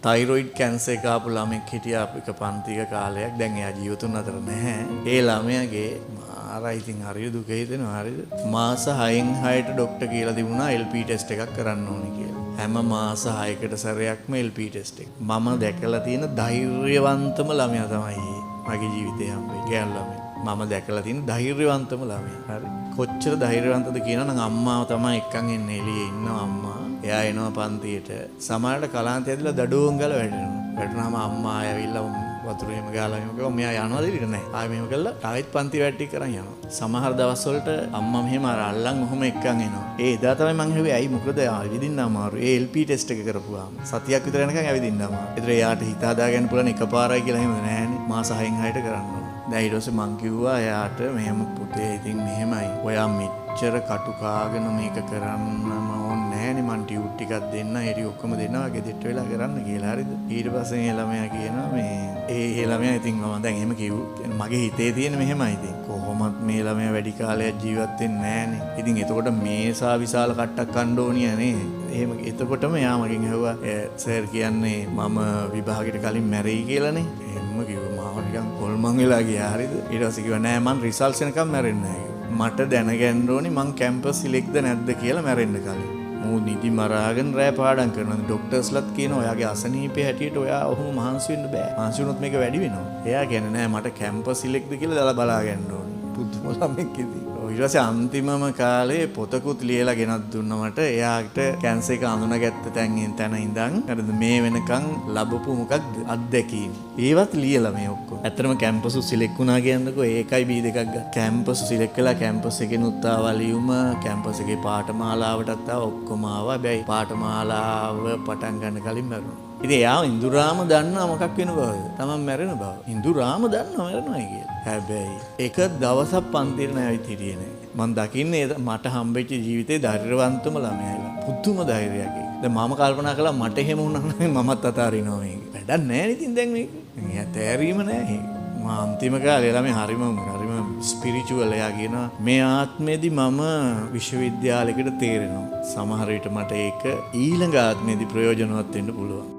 Thyroid cancer එක ආපු ළමෙක් හිටියා අපික පන්තික කාලයක්. දැන් එයා ජීවිතුන් අතර නැහැ. ඒ ළමයාගේ මාරයි ඉතින් හරිය දුක හිතෙනවා හරියද? මාස 6න් 6ට ડોක්ටර් කියලා තිබුණා LP ටෙස්ට් එකක් කරන්න ඕනේ කියලා. හැම මාස 6කට සැරයක්ම LP ටෙස්ට් එක. මම දැකලා තියෙන ධෛර්යවන්තම ළමයා තමයි මගේ ජීවිතේ හම්බෙන්නේ. ගෑනු ළමයා. මම දැකලා තියෙන ධෛර්යවන්තම ළමයා. හරි. කොච්චර ධෛර්යවන්තද කියනනම් අම්මාව තමයි එක්කන් එන්නේ එළියේ ඉන්නවා අම්මා. එයා එනවා පන්තියට. සමහරට කලාන්තය ඇදලා දඩුවම් ගාලා වැටෙනවා. වැටුනහම අම්මා ආයෙවිල්ලා වතුර එහෙම ගාලා එහෙම කිව්වා මෙයා යනවාද එළියට නැහැ. ආයෙ මෙහෙම කළා ආයෙත් පන්ති වැටි කරන් යනවා. සමහර දවස්වලට අම්මා මෙහෙම අල්ලන් ඔහොම එක්කන් එනවා. ඒ එදා තමයි මං හිතුවේ ඇයි මොකද ඇවිදින්න අමාරු. ඒ LP ටෙස්ට් එක කරපුවාම සතියක් විතර යනකම් ඇවිදින්න අමාරු. ඒතර එයාට හිත හදා ගන්න පුළුවන් එකපාරයි කියලා එහෙම නැහැනේ. මාස 6න් 6ට කරන්න ඕන. දැන් ඊට පස්සේ මං කිව්වා එයාට මෙහෙම පුතේ ඉතින් මෙහෙමයි. ඔයා මෙච්චර කටු කාගෙන මේක කරන්නම ඕනේ නෑනේ මං ටියුට් ටිකක් දෙන්න හෙටි ඔක්කොම දෙනවා ගෙදරට වෙලා කරන්න කියලා හරිද ඊට පස්සේ ඒ ළමයා කියනවා මේ ඒ ළමයා ඉතින් මම දැන් එහෙම කිව්වා මගේ හිතේ තියෙන මෙහෙමයි ඉතින් කොහොමත් මේ ළමයා වැඩි කාලයක් ජීවත් වෙන්නේ නෑනේ ඉතින් එතකොට මේසා විශාල කට්ටක් කන්න ඕනිය නේ එහෙම එතකොටම එයා මගෙන් ඇහුවා සර් කියන්නේ මම විභාගෙට කලින් මැරෙයි කියලානේ එහෙම කිව්වා මාව නිකන් කොල්මන් වෙලා ගියා හරිද ඊට පස්සේ කිව්වා නෑ මං රිසල්ට්ස් එනකම් මැරෙන්නේ නෑ මට දැනගන්න ඕනි මං කැම්පස් සිලෙක්ට්ද නැද්ද කියලා මැරෙන්න කලින්. මූ නිදි මරාගෙන රෑ පාඩම් කරනවා. ડોක්ටර්ස්ලත් කියනවා ඔයාගේ අසනීපේ හැටියට ඔයා ඔහොම මහන්සි වෙන්න බෑ. මහන්සි වුණොත් මේක වැඩි වෙනවා. එයා කියන්නේ නෑ මට කැම්පස් සිලෙක්ට්ද කියලා බලා ගන්න ඕනි. පුදුම ළමෙක් ඉතින්. ඊට පස්සේ අන්තිමම කාලේ පොතකුත් ලියලා ගෙනත් දුන්නා මට. එයාට කැන්සර් එක අඳුනගත්ත තැන ඉඳන් හරිද මේ වෙනකන් ලැබපු මොකක්ද අත්දැකීම්. ඒවත් ලියලා මේ ඔක්කොම. ඇත්තටම කැම්පස් සිලෙක්ට් වුණා කියන්නකෝ ඒකයි B දෙකක් ගත්තා. කැම්පස් සිලෙක්ට් කළා කැම්පස් එකෙනුත් ආවා ලියුම කැම්පස් එකේ පාඨමාලාවටත් ආවා ඔක්කොම ආවා. හැබැයි පාඨමාලාව පටන් ගන්න කලින් මැරුණා. ඉතින් එයා ඉඳුරාම දන්නවා මොකක් වෙන බවද? තමන් මැරෙන බව. ඉඳුරාම දන්නවා මැරෙනවායි කියලා. හැබැයි එක දවසක් පන්තිර නැවිත් හිටියේ නෑ. මම දකින්නේ මට හම්බෙච්ච ජීවිතේ ධෛර්යවන්තම ළමයාලා. පුදුම ධෛර්යයක්. දැන් මම කල්පනා කළා මට එහෙම වුණා නම් මමත් අතාරිනවා මේක. වැඩක් නෑ ඉතින් දැන් මේක. ඇතෑරීම නෑ. අන්තිම කාලේ ළමයි හරිම ස්පිරිචුවල් එයා කියනවා මේ ආත්මෙදි මම විශ්වවිද්‍යාලයකට තේරෙනවා. සමහර විට මට ඒක ඊළඟ ආත්මෙදි ප්‍රයෝජනවත් වෙන්න පුළුවන්.